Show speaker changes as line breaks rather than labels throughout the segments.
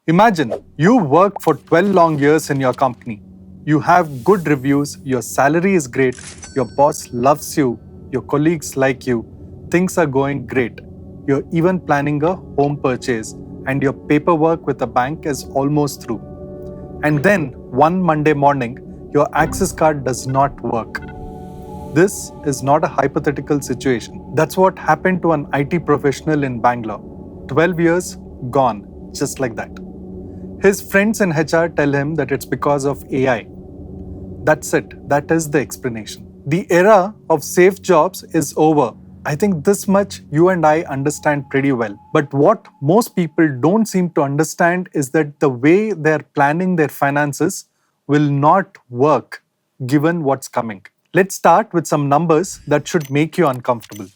Imagine you worked for 12 long years in your company. You have good reviews, your salary is great, your boss loves you, your colleagues like you, things are going great. You're even planning a home purchase, and your paperwork with the bank is almost through. And then, one Monday morning, your access card does not work. This is not a hypothetical situation. That's what happened to an IT professional in Bangalore. 12 years gone, just like that. His friends in HR tell him that it's because of AI. That's it. That is the explanation. The era of safe jobs is over. I think this much you and I understand pretty well. But what most people don't seem to understand is that the way they're planning their finances will not work given what's coming. Let's start with some numbers that should make you uncomfortable.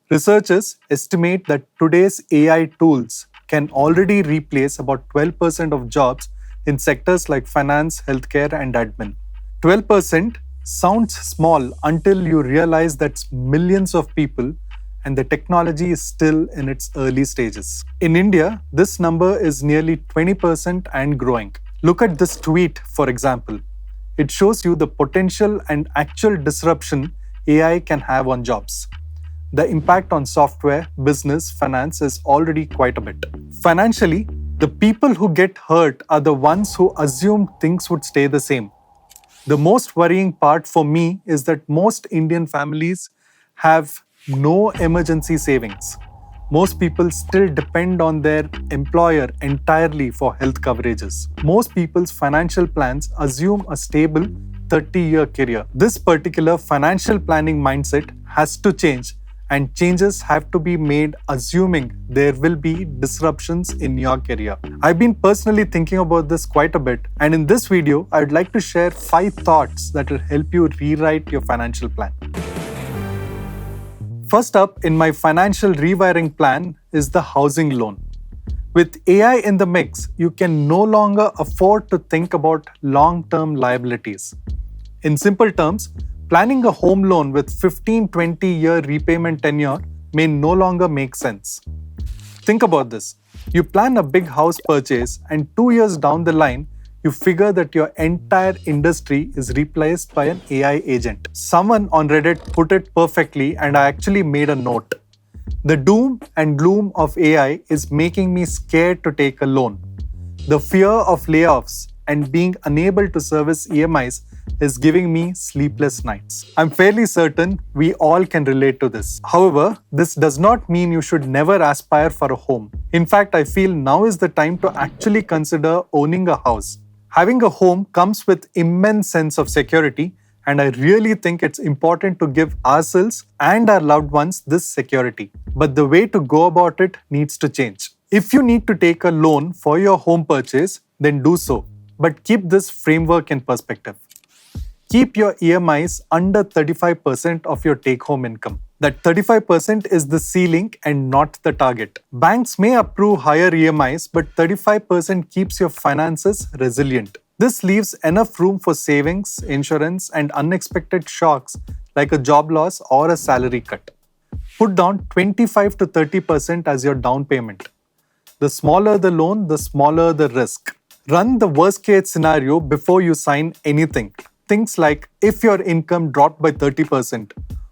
Researchers estimate that today's AI tools can already replace about 12% of jobs in sectors like finance, healthcare, and admin. 12% sounds small until you realize that's millions of people and the technology is still in its early stages. In India, this number is nearly 20% and growing. Look at this tweet, for example. It shows you the potential and actual disruption AI can have on jobs. The impact on software, business, finance is already quite a bit. Financially, the people who get hurt are the ones who assumed things would stay the same. The most worrying part for me is that most Indian families have no emergency savings. Most people still depend on their employer entirely for health coverages. Most people's financial plans assume a stable 30-year career. This particular financial planning mindset has to change, and changes have to be made assuming there will be disruptions in your career. I've been personally thinking about this quite a bit, and in this video, I'd like to share 5 thoughts that will help you rewrite your financial plan. First up in my financial rewiring plan is the housing loan. With AI in the mix, you can no longer afford to think about long-term liabilities. In simple terms, planning a home loan with 15-20-year repayment tenure may no longer make sense. Think about this. You plan a big house purchase and 2 years down the line, you figure that your entire industry is replaced by an AI agent. Someone on Reddit put it perfectly, and I actually made a note. The doom and gloom of AI is making me scared to take a loan. The fear of layoffs and being unable to service EMIs is giving me sleepless nights. I'm fairly certain we all can relate to this. However, this does not mean you should never aspire for a home. In fact, I feel now is the time to actually consider owning a house. Having a home comes with immense sense of security, and I really think it's important to give ourselves and our loved ones this security. But the way to go about it needs to change. If you need to take a loan for your home purchase, then do so. But keep this framework in perspective. Keep your EMIs under 35% of your take-home income. That 35% is the ceiling and not the target. Banks may approve higher EMIs, but 35% keeps your finances resilient. This leaves enough room for savings, insurance, and unexpected shocks like a job loss or a salary cut. Put down 25 to 30% as your down payment. The smaller the loan, the smaller the risk. Run the worst-case scenario before you sign anything. Things like if your income dropped by 30%,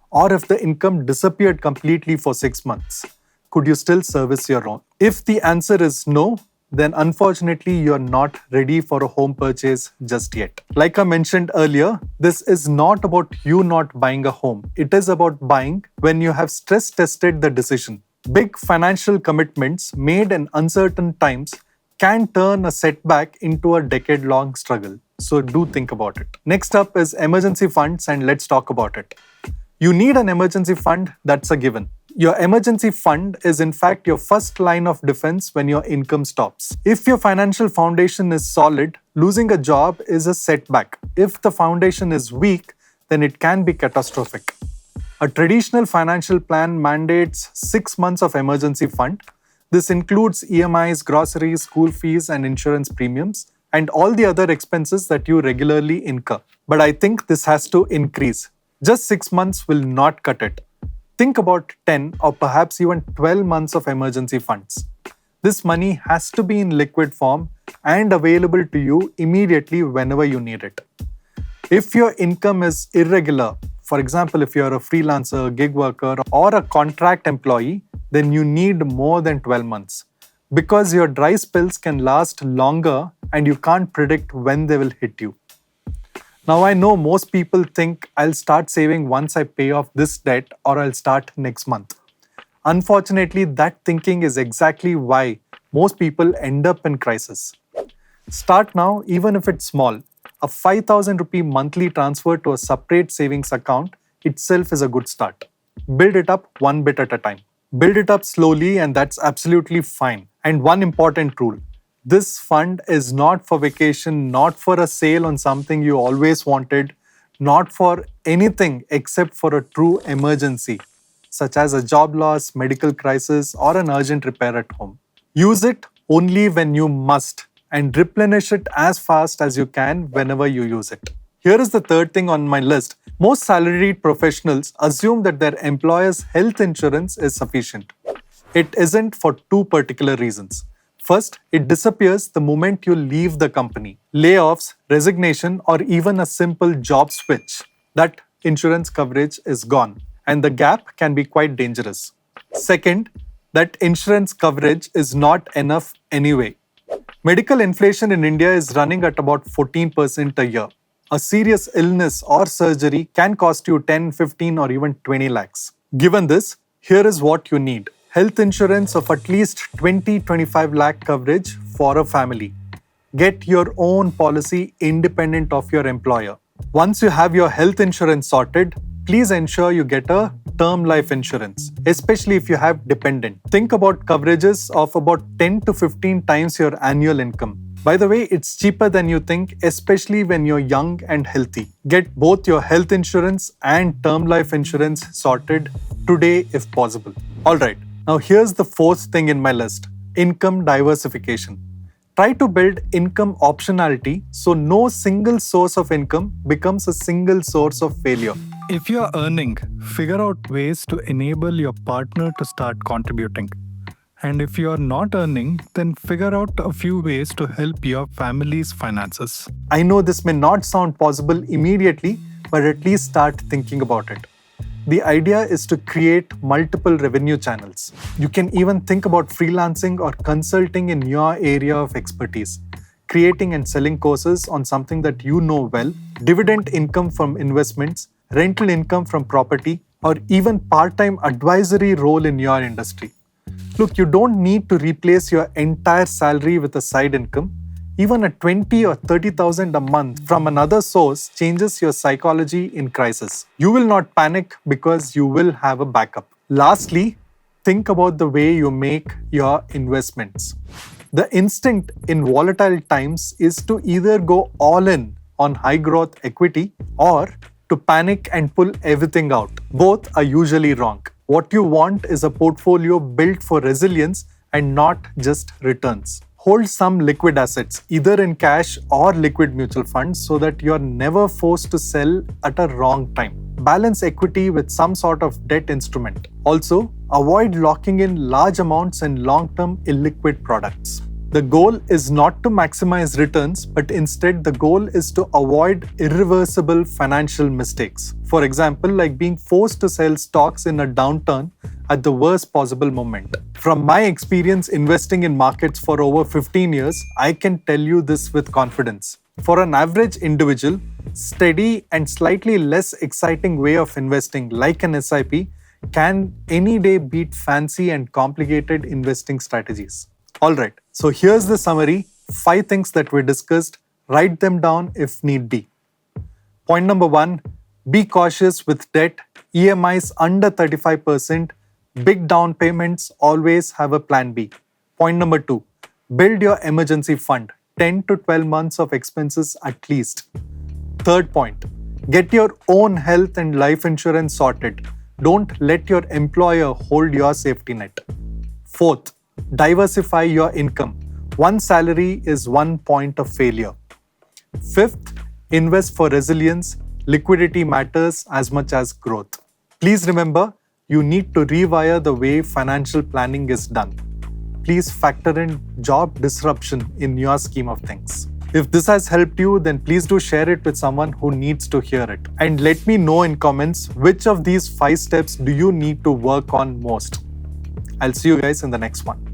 or if the income disappeared completely for 6 months, could you still service your own? If the answer is no, then unfortunately you're not ready for a home purchase just yet. Like I mentioned earlier, this is not about you not buying a home. It is about buying when you have stress tested the decision. Big financial commitments made in uncertain times can turn a setback into a decade-long struggle. So do think about it. Next up is emergency funds, and let's talk about it. You need an emergency fund, that's a given. Your emergency fund is in fact your first line of defense when your income stops. If your financial foundation is solid, losing a job is a setback. If the foundation is weak, then it can be catastrophic. A traditional financial plan mandates 6 months of emergency fund. This includes EMIs, groceries, school fees, and insurance premiums, and all the other expenses that you regularly incur. But I think this has to increase. Just 6 months will not cut it. Think about 10 or perhaps even 12 months of emergency funds. This money has to be in liquid form and available to you immediately whenever you need it. If your income is irregular, for example, if you're a freelancer, gig worker, or a contract employee, then you need more than 12 months because your dry spells can last longer and you can't predict when they will hit you. Now, I know most people think I'll start saving once I pay off this debt or I'll start next month. Unfortunately, that thinking is exactly why most people end up in crisis. Start now, even if it's small. A 5,000 rupee monthly transfer to a separate savings account itself is a good start. Build it up one bit at a time. Build it up slowly, and that's absolutely fine. And one important rule: this fund is not for vacation, not for a sale on something you always wanted, not for anything except for a true emergency, such as a job loss, medical crisis, or an urgent repair at home. Use it only when you must and replenish it as fast as you can whenever you use it. Here is the third thing on my list. Most salaried professionals assume that their employer's health insurance is sufficient. It isn't for two particular reasons. First, it disappears the moment you leave the company. Layoffs, resignation, or even a simple job switch. That insurance coverage is gone, and the gap can be quite dangerous. Second, that insurance coverage is not enough anyway. Medical inflation in India is running at about 14% a year. A serious illness or surgery can cost you 10, 15, or even 20 lakhs. Given this, here is what you need. Health insurance of at least 20-25 lakh coverage for a family. Get your own policy independent of your employer. Once you have your health insurance sorted, please ensure you get a term life insurance, especially if you have dependent. Think about coverages of about 10 to 15 times your annual income. By the way, it's cheaper than you think, especially when you're young and healthy. Get both your health insurance and term life insurance sorted today if possible. Alright, now here's the fourth thing in my list: income diversification. Try to build income optionality so no single source of income becomes a single source of failure. If you're earning, figure out ways to enable your partner to start contributing. And if you're not earning, then figure out a few ways to help your family's finances. I know this may not sound possible immediately, but at least start thinking about it. The idea is to create multiple revenue channels. You can even think about freelancing or consulting in your area of expertise, creating and selling courses on something that you know well, dividend income from investments, rental income from property, or even part-time advisory role in your industry. Look, you don't need to replace your entire salary with a side income. Even a 20 or 30,000 a month from another source changes your psychology in crisis. You will not panic because you will have a backup. Lastly, think about the way you make your investments. The instinct in volatile times is to either go all in on high growth equity or to panic and pull everything out. Both are usually wrong. What you want is a portfolio built for resilience and not just returns. Hold some liquid assets, either in cash or liquid mutual funds, so that you're never forced to sell at a wrong time. Balance equity with some sort of debt instrument. Also, avoid locking in large amounts in long-term illiquid products. The goal is not to maximize returns, but instead the goal is to avoid irreversible financial mistakes. For example, like being forced to sell stocks in a downturn at the worst possible moment. From my experience investing in markets for over 15 years, I can tell you this with confidence. For an average individual, steady and slightly less exciting way of investing like an SIP can any day beat fancy and complicated investing strategies. Alright, so here's the summary, 5 things that we discussed. Write them down if need be. Point number 1, be cautious with debt, EMIs under 35%, big down payments, always have a plan B. Point number 2, build your emergency fund, 10 to 12 months of expenses at least. Third point, get your own health and life insurance sorted. Don't let your employer hold your safety net. Fourth, diversify your income. One salary is one point of failure. Fifth, invest for resilience. Liquidity matters as much as growth. Please remember, you need to rewire the way financial planning is done. please factor in job disruption in your scheme of things. If this has helped you, then please do share it with someone who needs to hear it. And let me know in comments which of these 5 steps do you need to work on most. I'll see you guys in the next one.